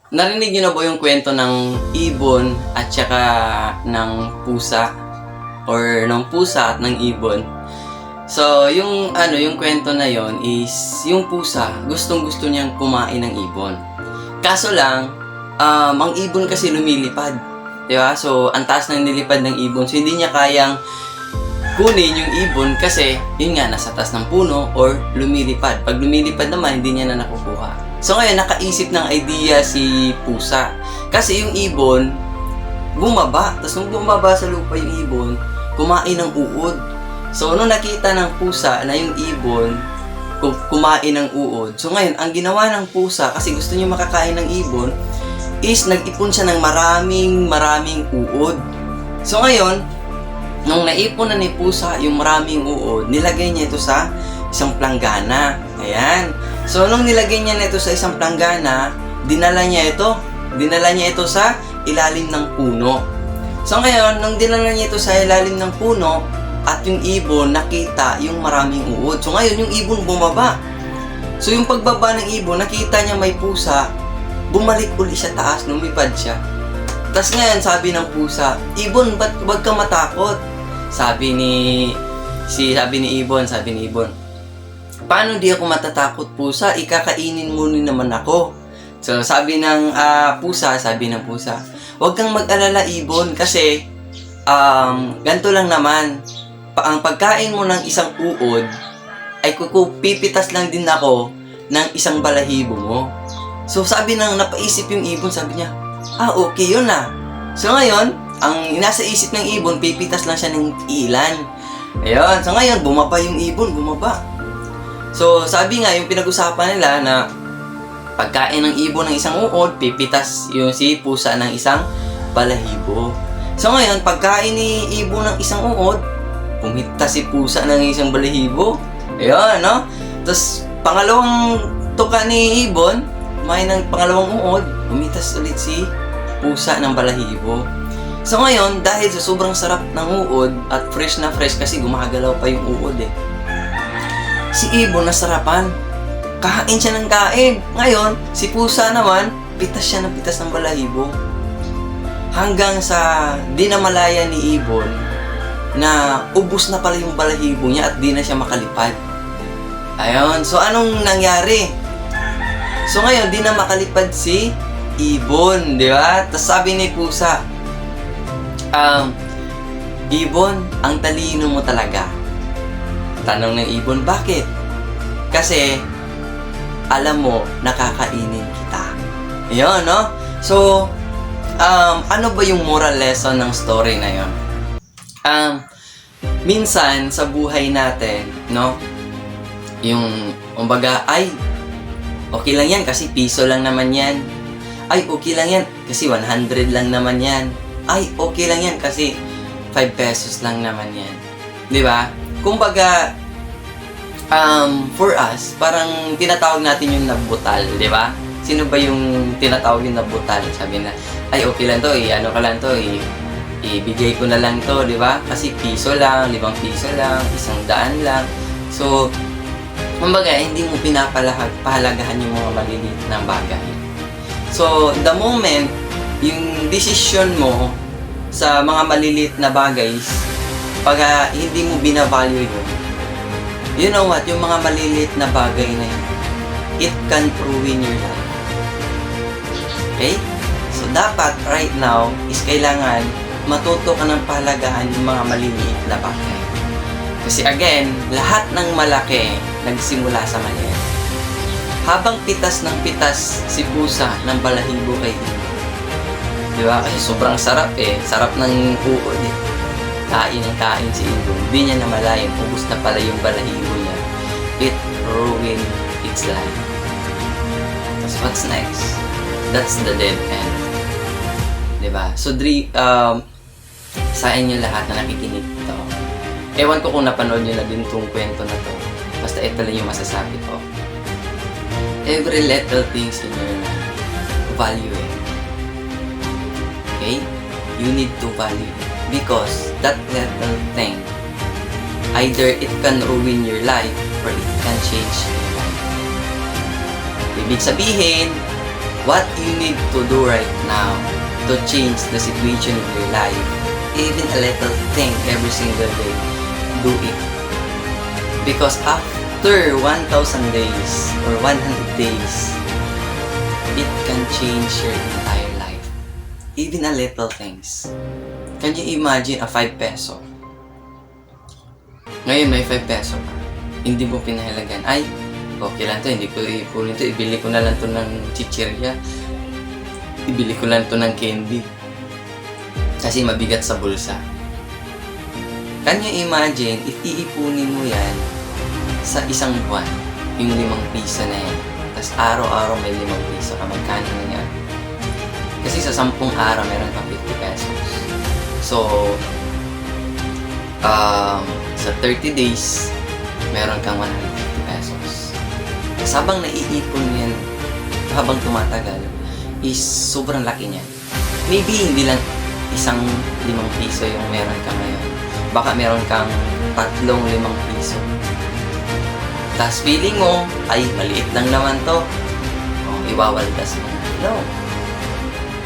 Narinig niyo na ba yung kwento ng ibon at saka ng pusa? Or ng pusa at ng ibon? So, yung kwento na yon is, yung pusa, gustong-gusto niyang kumain ng ibon. Kaso lang, ang ibon kasi lumilipad. Diba? So, ang taas ng nilipad ng ibon. So, hindi niya kayang kunin yung ibon kasi, yun nga, nasa taas ng puno or lumilipad. Pag lumilipad naman, hindi niya na nakukuha. So ngayon, nakaisip ng idea si pusa. Kasi yung ibon, bumaba. Tapos nung bumaba sa lupa yung ibon, kumain ng uod. So nung nakita ng pusa na yung ibon, kumain ng uod. So ngayon, ang ginawa ng pusa, kasi gusto niya makakain ng ibon, is nag-ipon siya ng maraming uod. So ngayon, nung naipon na ni pusa yung maraming uod, nilagay niya ito sa isang planggana. Ayan. So, nung nilagay niya nito sa isang planggana, dinala niya ito sa ilalim ng puno. So, ngayon, nung dinala niya ito sa ilalim ng puno, at yung ibon nakita yung maraming uod. So, ngayon, yung ibon bumaba. So, yung pagbaba ng ibon, nakita niya may pusa, bumalik uli siya taas, lumipad siya. Tapos ngayon, sabi ng pusa, "Ibon, ba't wag ka matakot?" Sabi ni ibon, "Paano di ako matatakot, pusa? Ikakainin mo rin naman ako." So, sabi ng pusa, "Huwag kang mag-alala, ibon, kasi ganito lang naman. Ang pagkain mo ng isang uod, ay pipitas lang din ako ng isang balahibo mo." So, napaisip yung ibon, sabi niya, okay yun ah. So, ngayon, ang nasa isip ng ibon, pipitas lang siya ng ilan. Ayun, so ngayon, bumaba yung ibon, bumaba. So, sabi nga, yung pinag-usapan nila na pagkain ng ibon ng isang uod, pipitas yung si pusa ng isang balahibo. So, ngayon, pagkain ni ibon ng isang uod, pumitas si pusa ng isang balahibo. Ayun, no? Tapos, pangalawang tuka ni ibon, kumain ng pangalawang uod, pumitas ulit si pusa ng balahibo. So, ngayon, dahil sa sobrang sarap ng uod at fresh na fresh kasi gumagalaw pa yung uod eh, si ibon nasarapan. Kain siya ng kain. Ngayon, si pusa naman, pitas siya ng pitas ng balahibo. Hanggang sa di na malaya ni ibon na ubos na pala yung balahibo niya at di na siya makalipad. Ayun. So, anong nangyari? So, ngayon, di na makalipad si ibon. Di ba? Tapos sabi ni pusa, "Ibon, ang talino mo talaga." Tanong ng ibon, "Bakit?" "Kasi, alam mo, nakakainin kita." Yun, no? So, ano ba yung moral lesson ng story na yun? Minsan, sa buhay natin, no? Yung, kumbaga, ay, okay lang yan kasi piso lang naman yan. Ay, okay lang yan kasi 100 lang naman yan. Ay, okay lang yan kasi 5 pesos lang naman yan. Di ba? Kumbaga, for us, parang tinatawag natin yung nabutal, di ba? Sino ba yung tinatawag yung nabutal? Sabi na, ay okay lang to, ano ka lang to, ibigay ko na lang to, di ba? Kasi piso lang, 5 piso lang, 100 lang. So, kumbaga, hindi mo pahalagahan yung mga maliliit na bagay. So, the moment, yung decision mo sa mga maliliit na bagay, pag hindi mo binavalue yun, you know what, yung mga maliliit na bagay na yun, it can ruin your life. Okay? So, dapat right now is kailangan matuto ka ng pahalagahan yung mga maliliit na bagay. Kasi again, lahat ng malaki nagsimula sa maliit. Habang pitas ng pitas si pusa ng balahibo kay ibon. Di ba? Kasi sobrang sarap eh. Sarap ng uod eh. Kain ng kain si ibon. Hindi niya namalayan. Ubus na pala yung balahibo niya. It ruined its life. So what's next? That's the dead end. Diba? So, sa inyo lahat na nakikinig ito, ewan ko kung napanood nyo na din itong kwento na to. Basta ito lang yung masasabi ko. Every little things in your life, value it. Okay? You need to value it. Because that little thing, either it can ruin your life or it can change your life. Ibig sabihin, what you need to do right now to change the situation in your life, even a little thing every single day, do it. Because after 1,000 days or 100 days, it can change your entire life. Even a little things. Can you imagine a 5 peso? Ngayon may 5 peso ka. Hindi mo pinahalagan. Ay, okay lang to, hindi ko ipunin to. Ibili ko na lang to ng chichirya. Ibili ko lang to ng candy. Kasi mabigat sa bulsa. Can you imagine if iipunin mo yan sa isang buwan, yung 5 piso na yan. Tapos araw-araw may 5 piso ka. Magkano na yan? Kasi sa 10 araw meron kang 50 pesos. So, sa 30 days, meron kang 150 pesos. Habang naiipon mo yan, habang tumatagal, is sobrang laki niyan. Maybe hindi lang isang 5 piso yung meron ka ngayon. Baka meron kang 3 5 piso. Tapos feeling mo, ay maliit lang naman to. Iwawaldas mo. No.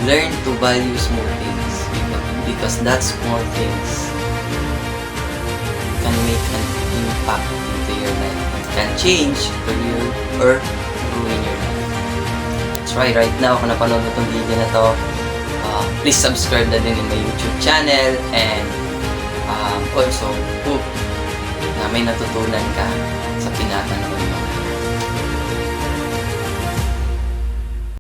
Learn to value small things. Because that small things can make an impact into your life. It can change for you or ruin your life. That's why right now, kung napanood mo itong video na to, please subscribe na din in my YouTube channel and also hope na may natutunan ka sa pinapanood